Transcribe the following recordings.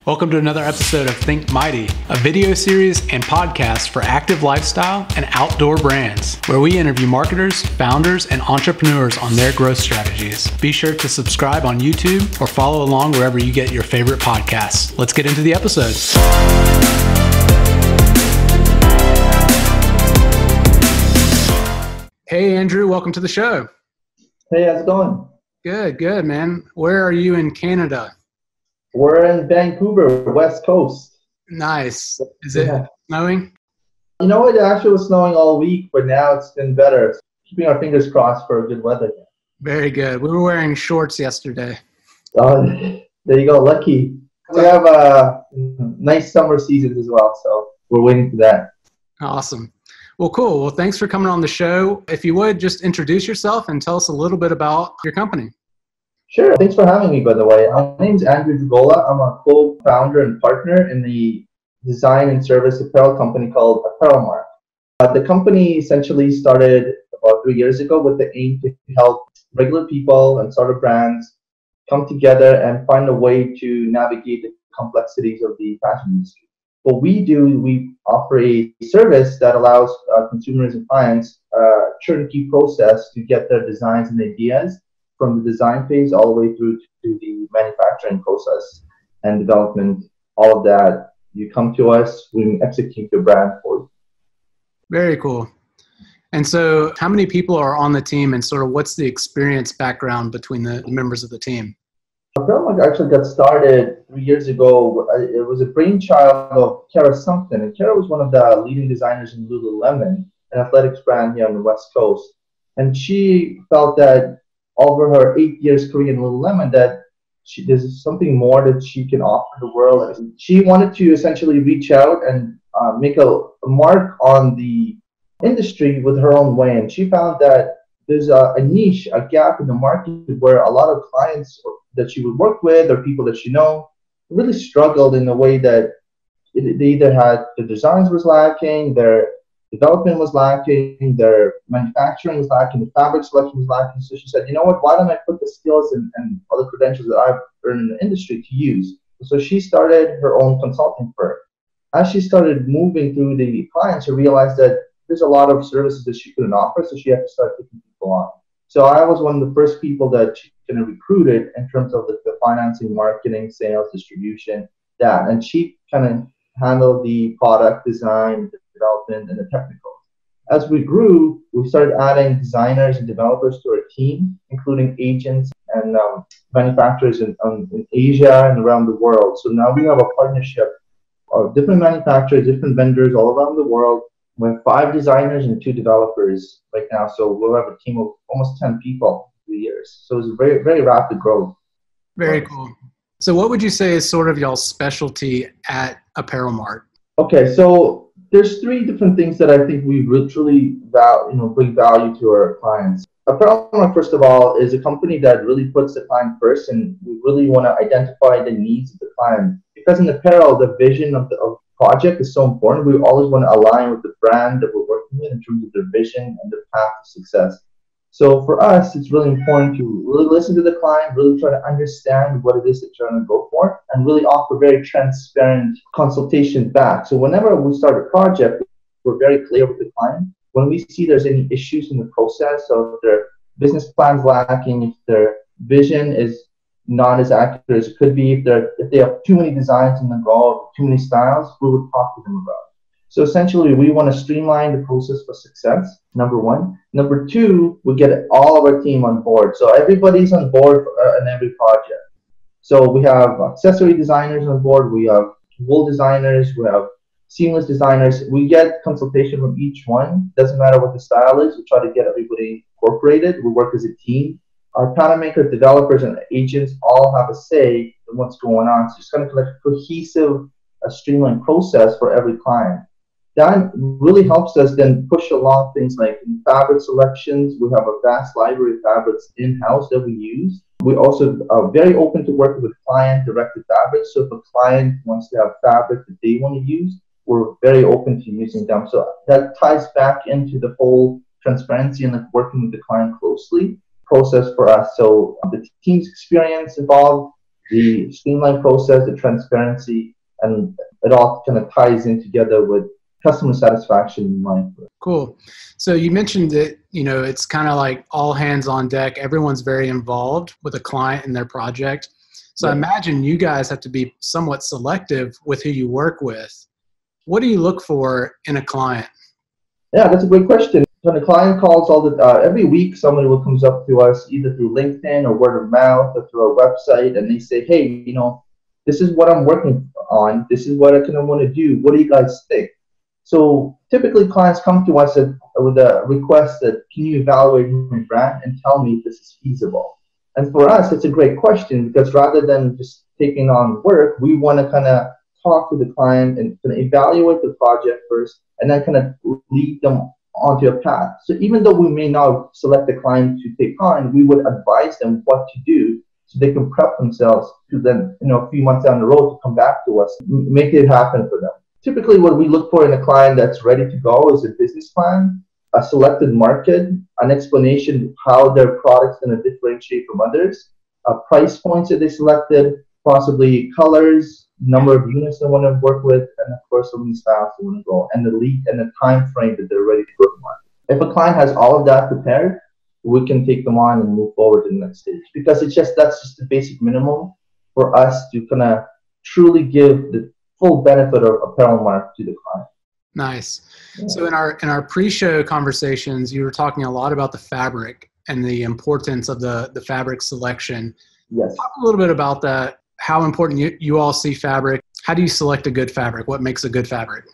Welcome to another episode of Think Mighty, a video series and podcast for active lifestyle and outdoor brands, where we interview marketers, founders, and entrepreneurs on their growth strategies. Be sure to subscribe on YouTube or follow along wherever you get your favorite podcasts. Let's get into the episode. Hey, Andrew, welcome to the show. Hey, how's it going? Good, man. Where are you in Canada? We're in Vancouver, West Coast. Nice. Is it snowing? You know, it actually was snowing all week, but now it's been better. Keeping our fingers crossed for good weather. Very good. We were wearing shorts yesterday. There you go. Lucky. We have nice summer seasons as well, so we're waiting for that. Awesome. Well, cool. Well, thanks for coming on the show. If you would, just introduce yourself and tell us a little bit about your company. Sure. Thanks for having me, by the way. My name is Andrew Drigola. I'm a co-founder and partner in the design and service apparel company called Apparelmark. The company essentially started about 3 years ago with the aim to help regular people and startup brands come together and find a way to navigate the complexities of the fashion industry. What we do, we offer a service that allows consumers and clients a turnkey process to get their designs and ideas from the design phase all the way through to the manufacturing process and development, all of that. You come to us, we execute your brand for you. Very cool. And so how many people are on the team and sort of what's the experience background between the members of the team? Apparelmark actually got started 3 years ago. It was a brainchild of Cara Sumpton. And Cara was one of the leading designers in Lululemon, an athletics brand here on the West Coast. And she felt that over her 8 years career in Lululemon, that there's something more that she can offer the world. She wanted to essentially reach out and make a mark on the industry with her own way. And she found that there's a niche, a gap in the market where a lot of clients that she would work with or people that she know really struggled in a way that they either had the designs was lacking, their development was lacking, their manufacturing was lacking, the fabric selection was lacking. So she said, you know what, why don't I put the skills and other credentials that I've earned in the industry to use? So she started her own consulting firm. As she started moving through the clients, she realized that there's a lot of services that she couldn't offer, so she had to start taking people on. So I was one of the first people that she kind of recruited in terms of the financing, marketing, sales, distribution, that. And she kind of handled the product design, the development, and the technical. As we grew, we started adding designers and developers to our team, including agents and manufacturers in Asia and around the world. So now we have a partnership of different manufacturers, different vendors all around the world. We have 5 designers and 2 developers right now. So we'll have a team of almost 10 people in 3 years. So it's a very, very rapid growth. Very cool. So what would you say is sort of y'all's specialty at Apparelmark? Okay, so there's 3 different things that I think we truly bring value to our clients. Apparelmark, first of all, is a company that really puts the client first, and we really want to identify the needs of the client. Because in apparel, the vision of the project is so important. We always want to align with the brand that we're working with in terms of their vision and their path to success. So for us, it's really important to really listen to the client, really try to understand what it is that you're going to go for, and really offer very transparent consultation back. So whenever we start a project, we're very clear with the client. When we see there's any issues in the process, so if their business plan's lacking, if their vision is not as accurate as it could be, if they have too many designs in the goal, too many styles, we would talk to them about it. So essentially, we want to streamline the process for success, number 1. Number 2, we get all of our team on board. So everybody's on board in every project. So we have accessory designers on board, we have wool designers, we have seamless designers. We get consultation from each one. Doesn't matter what the style is, we try to get everybody incorporated. We work as a team. Our pattern makers, developers, and agents all have a say in what's going on. So it's kind of like a cohesive, streamlined process for every client. That really helps us then push along things like fabric selections. We have a vast library of fabrics in-house that we use. We also are very open to working with client-directed fabrics. So if a client wants to have fabric that they want to use, we're very open to using them. So that ties back into the whole transparency and working with the client closely process for us. So the team's experience involved The streamlined process, the transparency, and it all kind of ties in together with customer satisfaction in mind. Cool. So you mentioned that, it's kind of like all hands on deck. Everyone's very involved with a client and their project. So I imagine you guys have to be somewhat selective with who you work with. What do you look for in a client? Yeah, that's a great question. When a client calls every week, somebody will comes up to us either through LinkedIn or word of mouth or through our website, and they say, "Hey, this is what I'm working on. This is what I kind of want to do. What do you guys think?" So typically, clients come to us with a request that, "Can you evaluate my brand and tell me if this is feasible?" And for us, it's a great question because rather than just taking on work, we want to kind of talk to the client and kind of evaluate the project first, and then kind of lead them onto a path. So even though we may not select the client to take on, we would advise them what to do so they can prep themselves to then, a few months down the road to come back to us, make it happen for them. Typically, what we look for in a client that's ready to go is a business plan, a selected market, an explanation of how their product's going to differentiate from others, price points that they selected, possibly colors, number of units they want to work with, and of course, how many styles they want to go, and the lead and the time frame that they're ready to work on. If a client has all of that prepared, we can take them on and move forward to the next stage because that's just the basic minimum for us to kind of truly give the full benefit of Apparelmark to the client. Nice. Yeah. So in our pre-show conversations, you were talking a lot about the fabric and the importance of the fabric selection. Yes. Talk a little bit about that. How important you all see fabric. How do you select a good fabric? What makes a good fabric?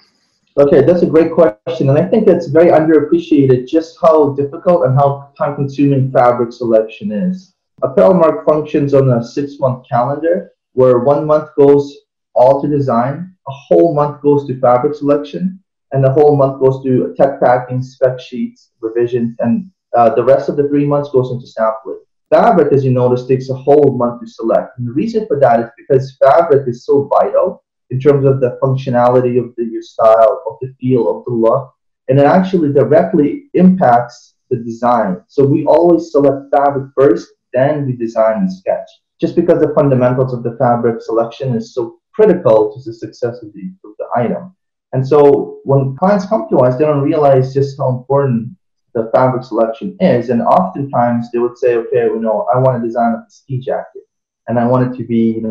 Okay, that's a great question. And I think it's very underappreciated just how difficult and how time-consuming fabric selection is. Apparelmark functions on a 6-month calendar where 1 month goes all to design, a whole month goes to fabric selection, and the whole month goes to tech packing, spec sheets, revisions, and the rest of the 3 months goes into sampling. Fabric, as you notice, takes a whole month to select. And the reason for that is because fabric is so vital in terms of the functionality of your style, of the feel, of the look, and it actually directly impacts the design. So we always select fabric first, then we design and sketch, just because the fundamentals of the fabric selection is so critical to the success of the item. And so when clients come to us, they don't realize just how important the fabric selection is. And oftentimes they would say, okay, I want to design a ski jacket and I want it to be,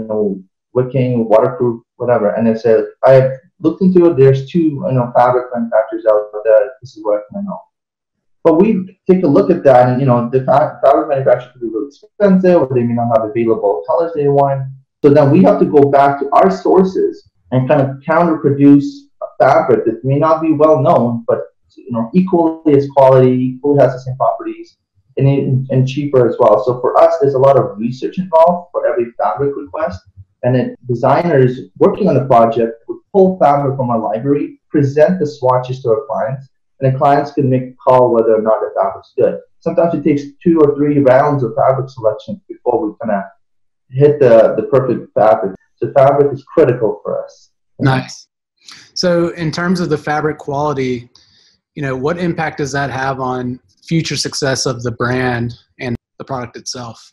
wicking, waterproof, whatever. And they said, I looked into it. There's 2, fabric manufacturers out there. This is what I know. But we take a look at that and, the fabric manufacturers could be really expensive or they may not have available colors they want. So then we have to go back to our sources and kind of counter-produce a fabric that may not be well known, but equally as quality, equally has the same properties, and cheaper as well. So for us, there's a lot of research involved for every fabric request, and designers working on the project would pull fabric from our library, present the swatches to our clients, and the clients can make a call whether or not the fabric's good. Sometimes it takes 2 or 3 rounds of fabric selection before we kind of hit the perfect fabric. So fabric is critical for us. Nice. So in terms of the fabric quality, what impact does that have on future success of the brand and the product itself?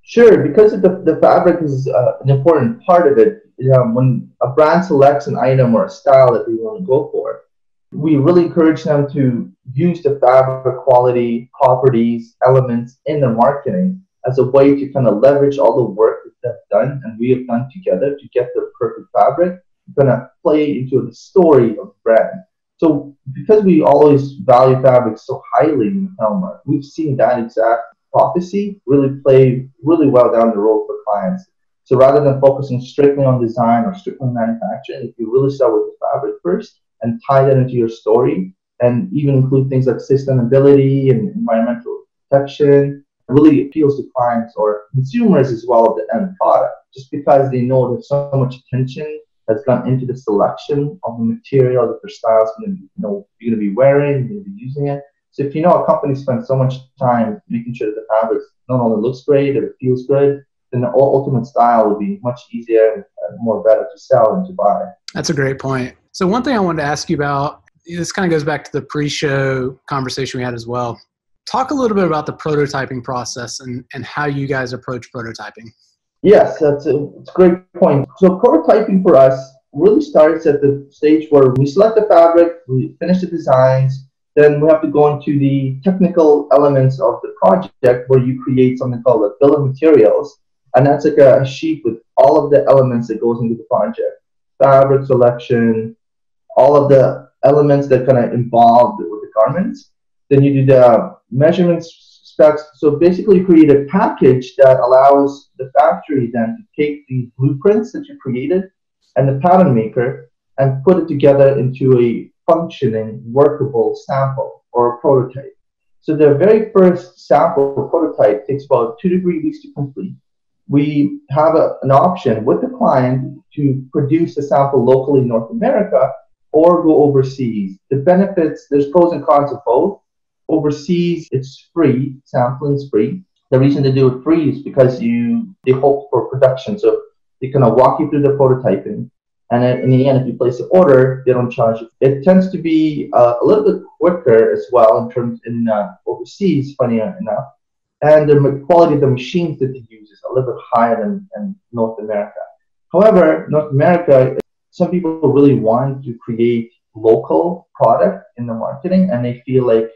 Sure, because the fabric is an important part of it. When a brand selects an item or a style that they want to go for, we really encourage them to use the fabric quality, properties, elements in their marketing as a way to kind of leverage all the work that they've done and we have done together to get the perfect fabric, kind of play into the story of the brand. So because we always value fabric so highly in Apparelmark, we've seen that exact prophecy really play really well down the road for clients. So rather than focusing strictly on design or strictly on manufacturing, if you really start with the fabric first and tie that into your story and even include things like sustainability and environmental protection, it really appeals to clients or consumers as well of the end product, just because they know there's so much attention has gone into the selection of the material that their style is going to be, you're going to be wearing, you're going to be using it. So if a company spends so much time making sure that the fabric not only looks great, it feels good, then the ultimate style will be much easier and more better to sell and to buy. That's a great point. So one thing I wanted to ask you about, this kind of goes back to the pre-show conversation we had as well. Talk a little bit about the prototyping process and how you guys approach prototyping. Yes, it's a great point. So prototyping for us really starts at the stage where we select the fabric, we finish the designs, then we have to go into the technical elements of the project where you create something called a bill of materials. And that's like a sheet with all of the elements that goes into the project. Fabric selection, all of the elements that kind of involved with the garments. Then you do the measurement specs. So basically, you create a package that allows the factory then to take the blueprints that you created and the pattern maker and put it together into a functioning, workable sample or a prototype. So the very first sample or prototype takes about 2 to 3 weeks to complete. We have an option with the client to produce the sample locally in North America or go overseas. The benefits, there's pros and cons of both. Overseas, it's free, sampling is free. The reason they do it free is because they hope for production. So they kind of walk you through the prototyping. And in the end, if you place an order, they don't charge you. It tends to be a little bit quicker as well in overseas, funny enough. And the quality of the machines that they use is a little bit higher than North America. However, North America, some people really want to create local product in the marketing, and they feel like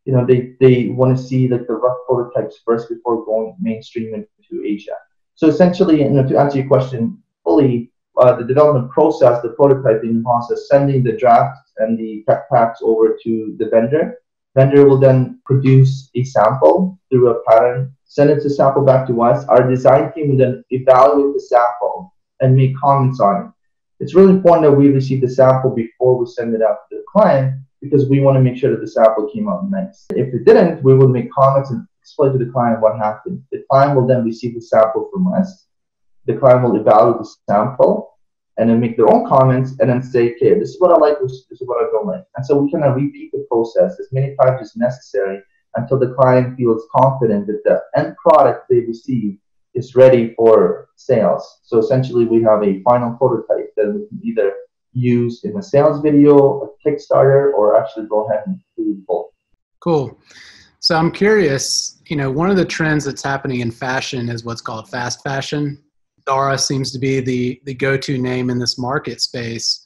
they want to see like the rough prototypes first before going mainstream into Asia. So essentially, to answer your question fully, the development process, the prototyping process, sending the drafts and the packs over to the vendor. Vendor will then produce a sample through a pattern, send it to sample back to us. Our design team will then evaluate the sample and make comments on it. It's really important that we receive the sample before we send it out to the client because we want to make sure that the sample came out nice. If it didn't, we will make comments and explain to the client what happened. The client will then receive the sample from us. The client will evaluate the sample and then make their own comments and then say, okay, this is what I like, this is what I don't like. And so we kind of repeat the process as many times as necessary until the client feels confident that the end product they receive is ready for sales. So essentially, we have a final prototype that we can either use in a sales video, a Kickstarter, or actually go ahead and do both. Cool. So I'm curious, one of the trends that's happening in fashion is what's called fast fashion. Zara seems to be the go-to name in this market space.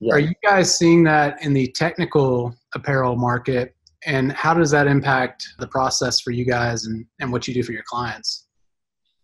Yeah. Are you guys seeing that in the technical apparel market? And how does that impact the process for you guys and what you do for your clients?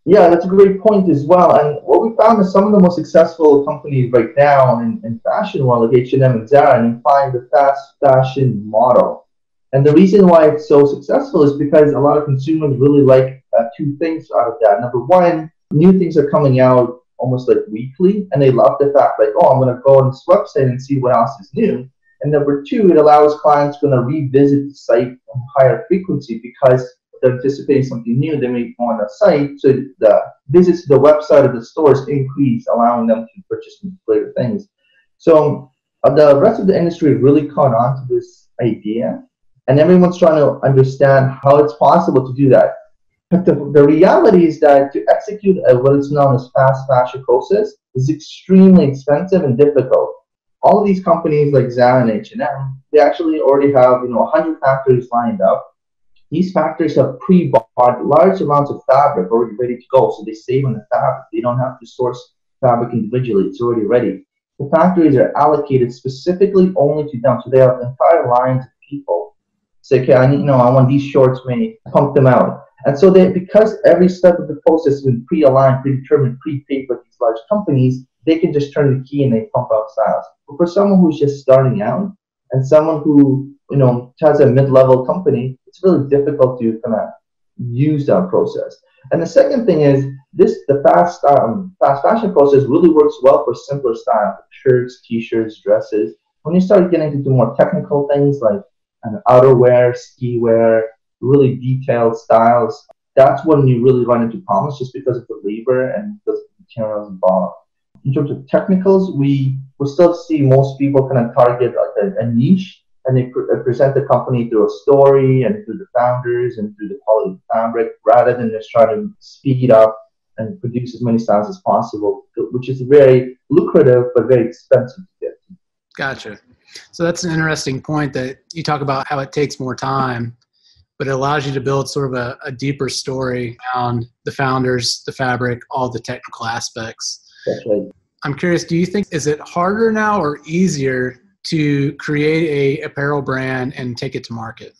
Yeah, that's a great point as well. And what we found is some of the most successful companies right now in fashion world, like H&M and Zara, and implying the fast fashion model. And the reason why it's so successful is because a lot of consumers really like two things out of that. Number one, new things are coming out almost like weekly, and they love the fact like, oh, I'm going to go on this website and see what else is new. And number two, it allows clients to revisit the site on higher frequency because they're anticipating something new. They may go on the site, so the visits to the website of the stores increase, allowing them to purchase greater things. So the rest of the industry really caught on to this idea, and everyone's trying to understand how it's possible to do that. But the reality is that to execute what is known as fast fashion process is extremely expensive and difficult. All of these companies like Zara and H&M, they actually already have 100 factories lined up. These factories have pre-bought large amounts of fabric already ready to go, so they save on the fabric. They don't have to source fabric individually; it's already ready. The factories are allocated specifically only to them, so they have entire lines of people say, "Okay, I want these shorts made. Pump them out." And so because every step of the process has been pre-aligned, predetermined, pre-paid by these large companies, they can just turn the key and they pump out styles. But for someone who's just starting out and someone who has a mid-level company, it's really difficult to kind of use that process. And the second thing is the fast fashion process really works well for simpler styles, shirts, t-shirts, dresses. When you start getting into more technical things like outerwear, ski wear, really detailed styles, that's when you really run into problems just because of the labor and the materials involved. In terms of technicals, we still see most people kind of target like a niche, and they present the company through a story and through the founders and through the quality of the fabric, rather than just trying to speed up and produce as many styles as possible, which is very lucrative but very expensive to get. Gotcha. So that's an interesting point that you talk about how it takes more time. but it allows you to build sort of a deeper story around the founders, the fabric, all the technical aspects. That's right. I'm curious, do you think, is it harder now or easier to create a apparel brand and take it to market?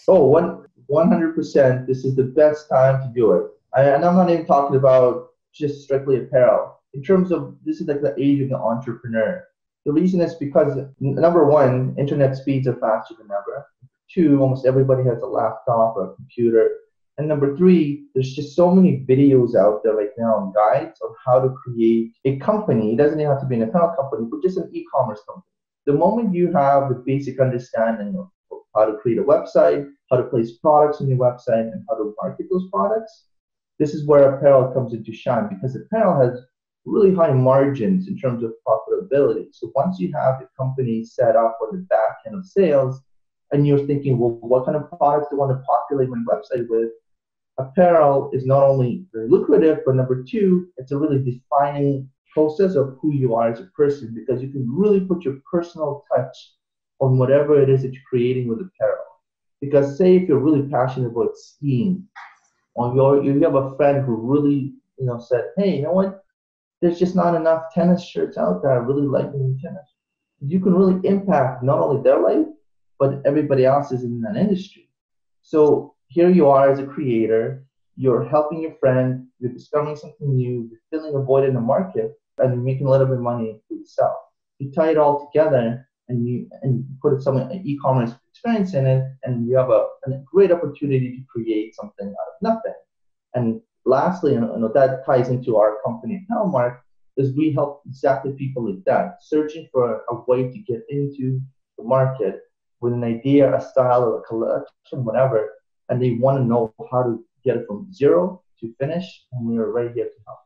Oh, 100%. This is the best time to do it. And I'm not even talking about just strictly apparel. In terms of, this is like the age of the entrepreneur. The reason is because, number one, internet speeds are faster than ever. Two, almost everybody has a laptop or a computer. And number three, there's just so many videos out there right now and guides on how to create a company. It doesn't even have to be an apparel company, but just an e-commerce company. The moment you have the basic understanding of how to create a website, how to place products on your website, and how to market those products, this is where apparel comes into shine, because apparel has really high margins in terms of profitability. So once you have the company set up on the back end of sales, and you're thinking, well, what kind of products do I want to populate my website with? Apparel is not only very lucrative, but number two, it's a really defining process of who you are as a person, because you can really put your personal touch on whatever it is that you're creating with apparel. Because say if you're really passionate about skiing, or you have a friend who really, said, hey, you know what? There's just not enough tennis shirts out there. I really like doing tennis. You can really impact not only their life, but everybody else is in that industry. So here you are as a creator, you're helping your friend, you're discovering something new, you're filling a void in the market, and you're making a little bit of money for yourself. You tie it all together and you put an e-commerce experience in it, and you have a great opportunity to create something out of nothing. And lastly, that ties into our company Apparelmark, is we help exactly people like that, searching for a way to get into the market with an idea, a style, or a collection, whatever, and they want to know how to get it from zero to finish, and we are right here to help.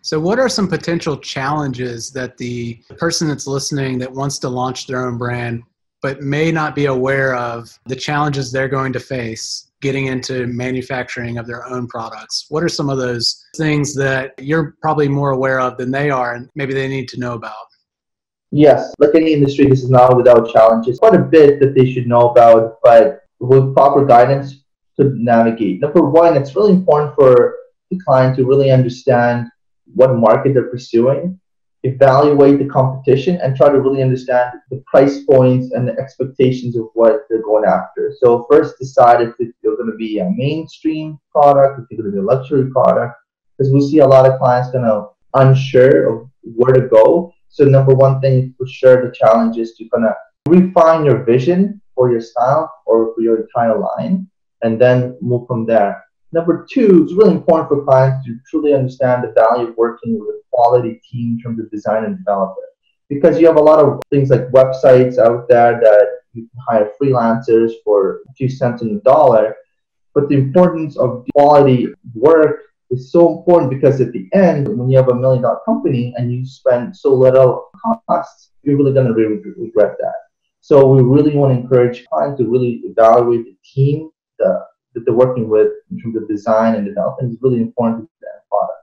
So what are some potential challenges that the person that's listening that wants to launch their own brand but may not be aware of the challenges they're going to face getting into manufacturing of their own products? What are some of those things that you're probably more aware of than they are and maybe they need to know about? Yes, like any industry, this is not without challenges. Quite a bit that they should know about, but with proper guidance to navigate. Number one, it's really important for the client to really understand what market they're pursuing, evaluate the competition, and try to really understand the price points and the expectations of what they're going after. So first decide if you're going to be a mainstream product, if you're going to be a luxury product, because we see a lot of clients kind of unsure of where to go. So number one thing for sure, the challenge is to kind of refine your vision for your style or for your entire line, and then move from there. Number two, it's really important for clients to truly understand the value of working with a quality team in terms of design and development. Because you have a lot of things like websites out there that you can hire freelancers for a few cents on the dollar, but the importance of quality work is so important, because at the end, when you have $1 million company and you spend so little costs, you're really going to regret that. So we really want to encourage clients to really evaluate the team that they're working with in terms of design and development. Is really important to their product.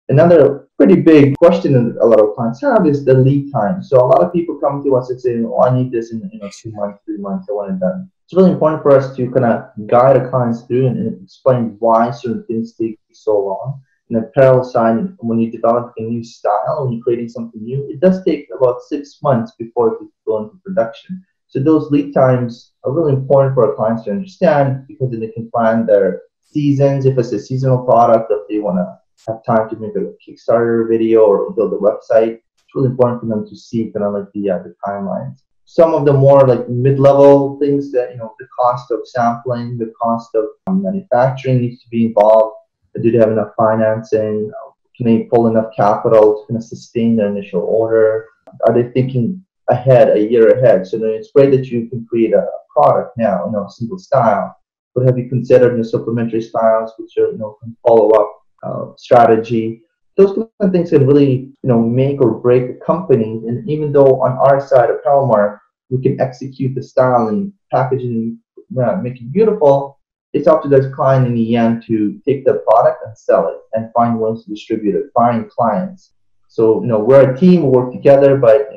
Another pretty big question that a lot of clients have is the lead time. So a lot of people come to us and say, oh, I need this in 2 months, 3 months, I want it done. It's really important for us to kind of guide our clients through and explain why certain things take so long. In the apparel side, when you develop a new style, when you're creating something new, it does take about 6 months before it can go into production. So those lead times are really important for our clients to understand, because then they can plan their seasons, if it's a seasonal product, if they want to have time to make a Kickstarter video or build a website. It's really important for them to see kind of like the timelines. Some of the more like mid-level things that, the cost of sampling, the cost of manufacturing needs to be involved. Do they have enough financing? Can they pull enough capital to kind of sustain their initial order? Are they thinking ahead, a year ahead? So it's great that you can create a product now, a single style, but have you considered your supplementary styles, which are, can follow up strategy? Those kind of things can really, make or break a company. And even though on our side, Apparelmark, we can execute the styling, packaging, make it beautiful, it's up to the client in the end to take the product and sell it and find ways to distribute it, find clients. So, we're a team, we work together, but,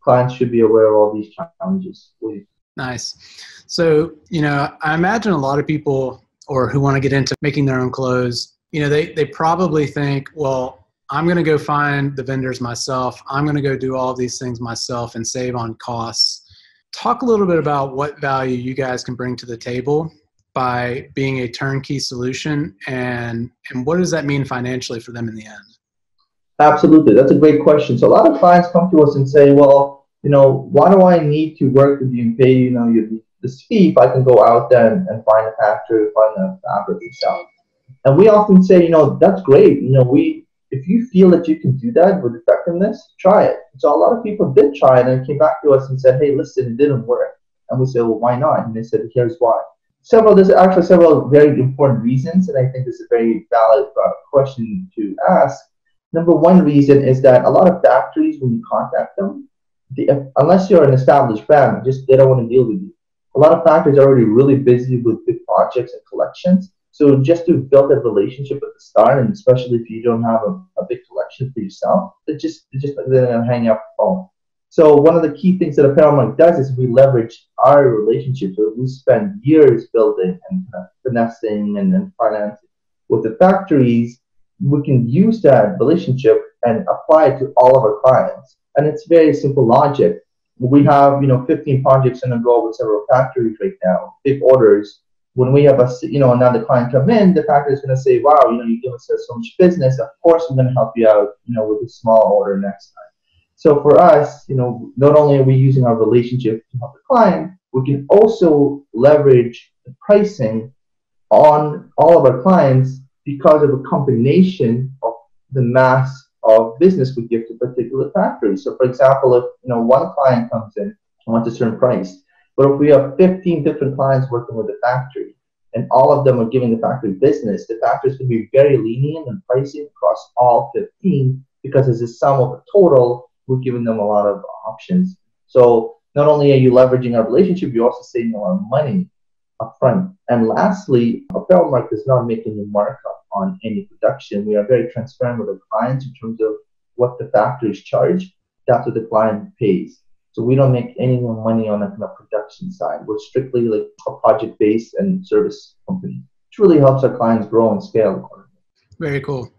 clients should be aware of all these challenges. Nice. So, I imagine a lot of people or who want to get into making their own clothes, they probably think, well, I'm going to go find the vendors myself. I'm going to go do all of these things myself and save on costs. Talk a little bit about what value you guys can bring to the table by being a turnkey solution, and what does that mean financially for them in the end? Absolutely. That's a great question. So a lot of clients come to us and say, well, why do I need to work with you and pay, this fee if I can go out there and find a factory, find a fabric yourself? And we often say, that's great. If you feel that you can do that with effectiveness, try it. So a lot of people did try it and came back to us and said, hey, listen, it didn't work. And we said, well, why not? And they said, here's why. There's actually several very important reasons, and I think this is a very valid question to ask. Number one reason is that a lot of factories, when you contact them, unless you're an established brand, they don't want to deal with you. A lot of factories are already really busy with big projects and collections. So just to build that relationship at the start, and especially if you don't have a big collection for yourself, they're going to hang up the phone. So one of the key things that Apparelmark does is we leverage our relationships. So we spend years building and finessing and financing with the factories. We can use that relationship and apply it to all of our clients. And it's very simple logic. We have 15 projects in a go with several factories right now, big orders. When we have another client come in, the factory is going to say, wow, you give us so much business. Of course, I'm going to help you out, with a small order next time. So for us, not only are we using our relationship to help the client, we can also leverage the pricing on all of our clients because of a combination of the mass of business we give to particular factories. So for example, if one client comes in and wants a certain price, but if we have 15 different clients working with the factory and all of them are giving the factory business, the factories can be very lenient in pricing across all 15 because as a sum of a total, we're giving them a lot of options. So not only are you leveraging our relationship, you're also saving a lot of money upfront. And lastly, Apparelmark does not make any markup on any production. We are very transparent with our clients in terms of what the factories charge. That's what the client pays. So we don't make any more money on the production side. We're strictly like a project-based and service company, which really helps our clients grow and scale accordingly. Very cool.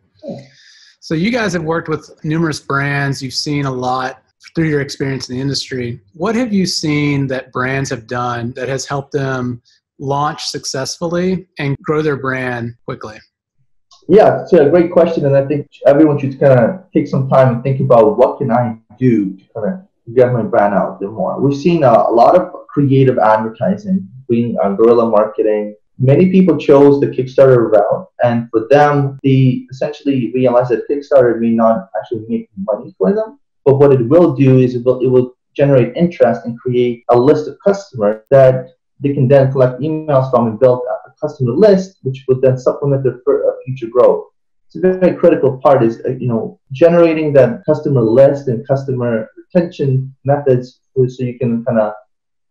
So you guys have worked with numerous brands. You've seen a lot through your experience in the industry. What have you seen that brands have done that has helped them launch successfully and grow their brand quickly? Yeah, it's a great question. And I think everyone should kind of take some time and think about what can I do to kind of get my brand out there more. We've seen a lot of creative advertising, being guerrilla marketing. Many people chose the Kickstarter route, and for them, they essentially realized that Kickstarter may not actually make money for them, but what it will do is it will generate interest and create a list of customers that they can then collect emails from and build a customer list, which would then supplement their future growth. So a very critical part is generating that customer list and customer retention methods so you can kind of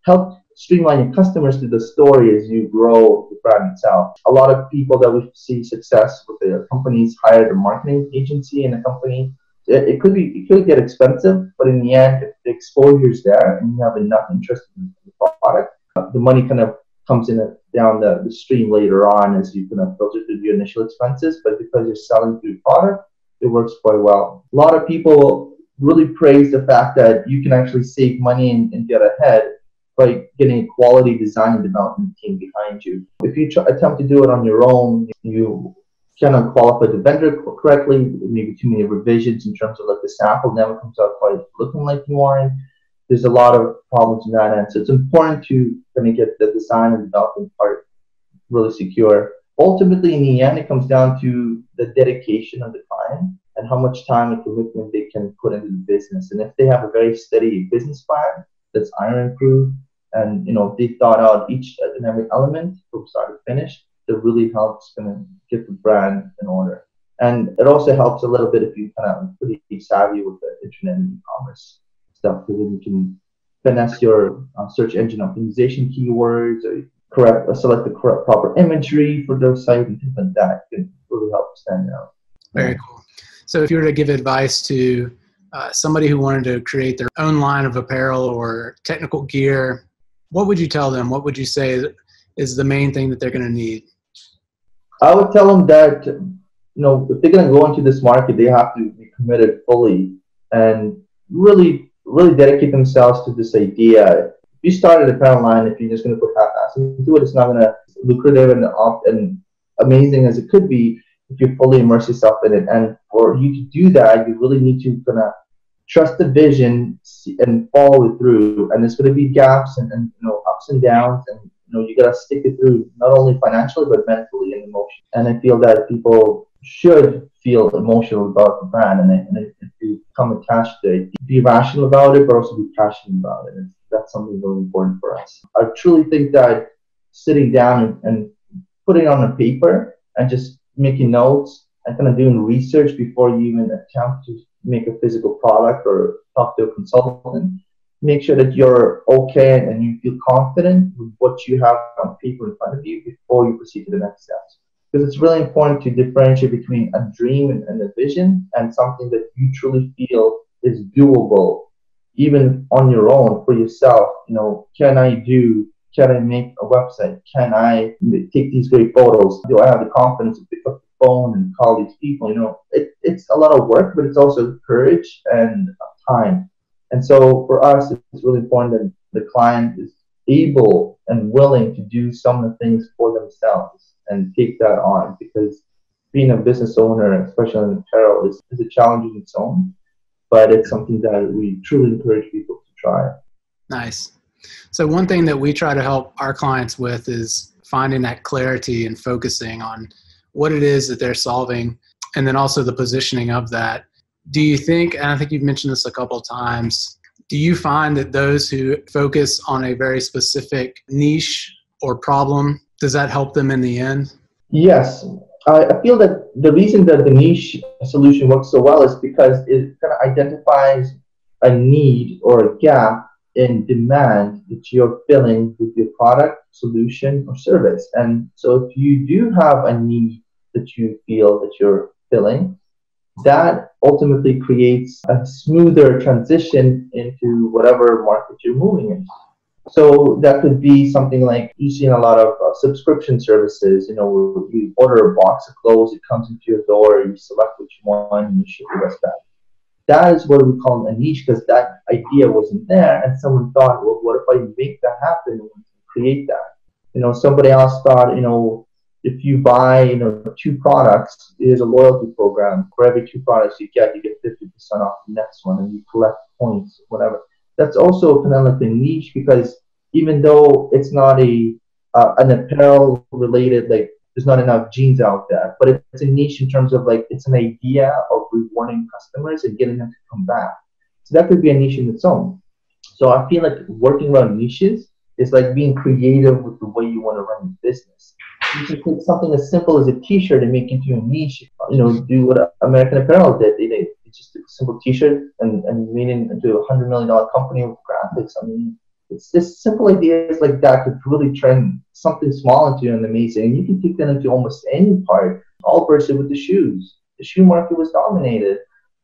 help streamline your customers through the story as you grow the brand itself. A lot of people that we see success with their companies hired a marketing agency in a company. It could get expensive, but in the end, if the exposure is there and you have enough interest in the product, the money kind of comes in down the stream later on as you kind of filter through your initial expenses. But because you're selling through product, it works quite well. A lot of people really praise the fact that you can actually save money and get ahead by getting a quality design and development team behind you. If you attempt to do it on your own, you cannot qualify the vendor correctly, maybe too many revisions in terms of like the sample never comes out quite looking like you want. There's a lot of problems in that end. So it's important to kind of get the design and development part really secure. Ultimately, in the end, it comes down to the dedication of the client and how much time and commitment they can put into the business. And if they have a very steady business plan that's iron-proof, and they thought out each and every element from start to finish, that really helps kind of get the brand in order. And it also helps a little bit if you kind of pretty savvy with the internet and e-commerce stuff, because then you can finesse your search engine optimization keywords, or select the correct proper imagery for those sites and things like that. It can really help stand out. Very cool. So if you were to give advice to somebody who wanted to create their own line of apparel or technical gear, what would you tell them? What would you say is the main thing that they're going to need? I would tell them that, if they're going to go into this market, they have to be committed fully and really, really dedicate themselves to this idea. If you start an apparel line, if you're just going to put half-ass into it, it's not going to be lucrative and amazing as it could be if you fully immerse yourself in it. And for you to do that, you really need to kind of trust the vision and follow it through. And there's going to be gaps and ups and downs, and you got to stick it through, not only financially but mentally and emotionally. And I feel that people should feel emotional about the brand, and if you become attached to it, be rational about it, but also be passionate about it. And that's something really important for us. I truly think that sitting down and putting it on a paper and just making notes and kind of doing research before you even attempt to make a physical product or talk to a consultant, make sure that you're okay and you feel confident with what you have on paper in front of you before you proceed to the next steps. Because it's really important to differentiate between a dream and a vision and something that you truly feel is doable, even on your own for yourself. Can I make a website? Can I take these great photos? Do I have the confidence to pick up the phone and call these people? It's a lot of work, but it's also courage and time. And so for us, it's really important that the client is able and willing to do some of the things for themselves and take that on, because being a business owner, especially in apparel, is a challenge in its own, but it's something that we truly encourage people to try. Nice. So one thing that we try to help our clients with is finding that clarity and focusing on what it is that they're solving, and then also the positioning of that. Do you think, and I think you've mentioned this a couple of times, do you find that those who focus on a very specific niche or problem, does that help them in the end? Yes. I feel that the reason that the niche solution works so well is because it kind of identifies a need or a gap in demand that you're filling with your product, solution, or service. And so if you do have a need that you feel that you're filling, that ultimately creates a smoother transition into whatever market you're moving in. So that could be something like you see in a lot of subscription services, where you order a box of clothes, it comes into your door, you select what you want, and you ship the rest back. That is what we call a niche, because that idea wasn't there, and someone thought, well, what if I make that happen and create that? Somebody else thought, if you buy, 2 products, there's a loyalty program. For every 2 products you get 50% off the next one, and you collect points, whatever. That's also kind of like a niche, because even though it's not an apparel related, like there's not enough jeans out there, but it's a niche in terms of like it's an idea of rewarding customers and getting them to come back. So that could be a niche in its own. So I feel like working around niches is like being creative with the way you want to run your business. You can take something as simple as a T-shirt and make it into a niche. Do what American Apparel did. They just took a simple T-shirt and made it into a $100 million company with graphics. I mean, it's just simple ideas like that could really turn something small into an amazing. And you can take that into almost any part. All versus with the shoes. The shoe market was dominated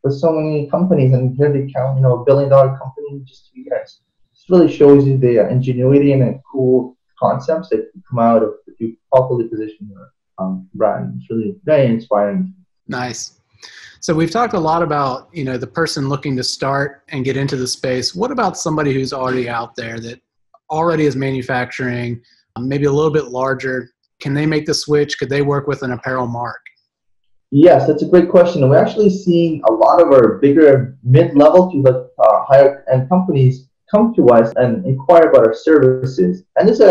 with so many companies, and here they count, $1 billion company in just 2 years. This really shows you the ingenuity and cool concepts that come out of if you properly position your brand. It's really very inspiring. Nice. So we've talked a lot about, the person looking to start and get into the space. What about somebody who's already out there that already is manufacturing, maybe a little bit larger? Can they make the switch? Could they work with an Apparelmark? Yes, that's a great question. We're actually seeing a lot of our bigger mid-level to higher end companies come to us and inquire about our services. And there's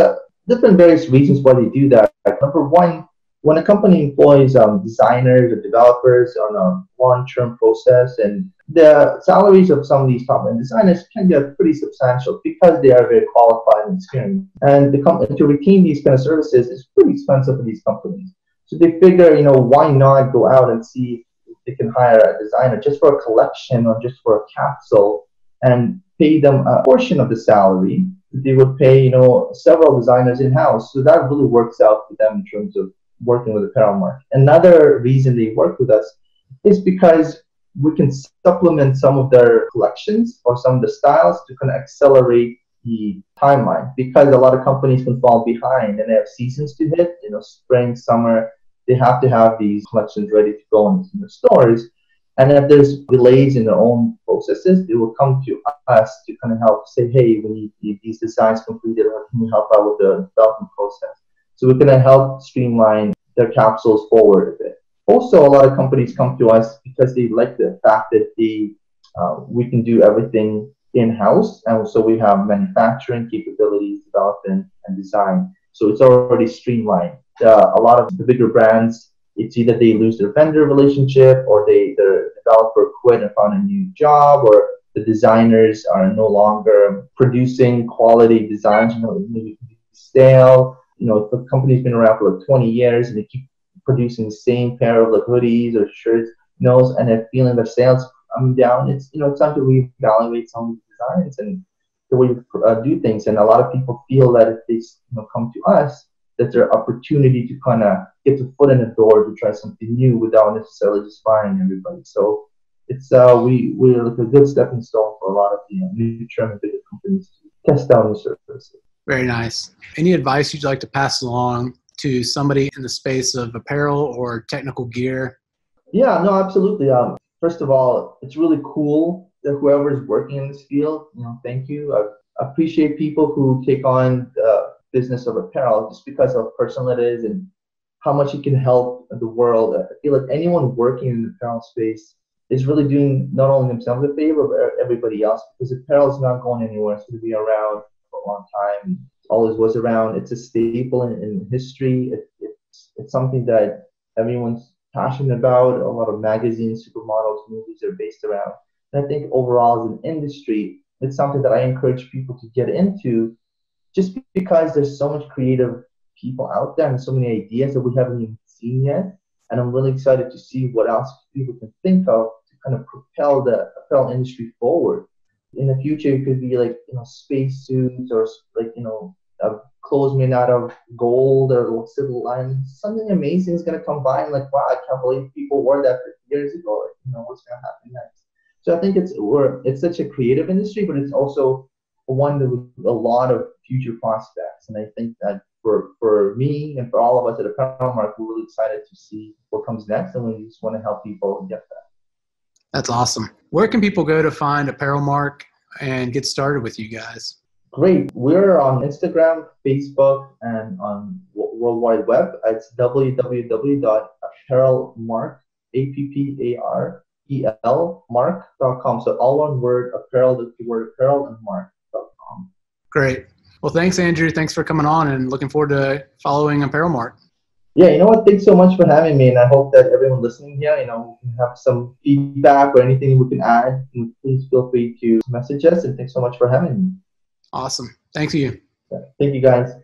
different various reasons why they do that. Number one, when a company employs designers or developers on a long-term process, and the salaries of some of these top-end designers can get pretty substantial because they are very qualified and experienced. And to retain these kind of services is pretty expensive for these companies. So they figure, why not go out and see if they can hire a designer just for a collection or just for a capsule and pay them a portion of the salary. They would pay, several designers in-house. So that really works out for them in terms of working with Apparelmark. Another reason they work with us is because we can supplement some of their collections or some of the styles to kind of accelerate the timeline, because a lot of companies can fall behind and they have seasons to hit, spring, summer. They have to have these collections ready to go in the stores. And if there's delays in their own processes, they will come to us to kind of help say, hey, we need these designs completed, or can you help out with the development process? So we're going to help streamline their capsules forward a bit. Also, a lot of companies come to us because they like the fact that we can do everything in-house. And so we have manufacturing capabilities, development, and design. So it's already streamlined. A lot of the bigger brands, it's either they lose their vendor relationship, or the developer quit and found a new job, or the designers are no longer producing quality designs, maybe stale. If the company's been around for like 20 years and they keep producing the same pair of like hoodies or shirts, and they're feeling their sales coming down, it's time to reevaluate some of the designs and the way you do things. And a lot of people feel that if they come to us, that their opportunity to kind of get the foot in the door to try something new without necessarily just firing everybody. So it's we're like a good stepping stone for a lot of new-term and bigger companies to test out new services. Very nice. Any advice you'd like to pass along to somebody in the space of apparel or technical gear? Yeah, no, absolutely. First of all, it's really cool that whoever's working in this field, thank you. I appreciate people who take on the business of apparel just because of how personal it is and how much it can help the world. I feel like anyone working in the apparel space is really doing not only themselves a favor, but everybody else, because apparel is not going anywhere. It's going to be around for a long time. It always was around. It's a staple in history. It's something that everyone's passionate about. A lot of magazines, supermodels, movies are based around. And I think overall as an industry, it's something that I encourage people to get into, just because there's so much creative people out there and so many ideas that we haven't even seen yet. And I'm really excited to see what else people can think of to kind of propel the apparel industry forward. In the future, it could be like, space suits, or like, clothes made out of gold or silver lines. Something amazing is going to come by and like, wow, I can't believe people wore that 50 years ago. What's going to happen next? So I think it's such a creative industry, but it's also one with a lot of future prospects. And I think that for me and for all of us at Apparelmark, we're really excited to see what comes next, and we just want to help people get that. That's awesome. Where can people go to find Apparelmark and get started with you guys? Great. We're on Instagram, Facebook, and on World Wide Web. It's www.apparelmark, apparel.mark.com. So all one word, apparel, the word apparel, and mark.com. Great. Well, thanks, Andrew. Thanks for coming on, and looking forward to following Apparelmark. Yeah, you know what? Thanks so much for having me, and I hope that everyone listening here, can have some feedback or anything we can add. Please feel free to message us, and thanks so much for having me. Awesome. Thank you. Thank you, guys.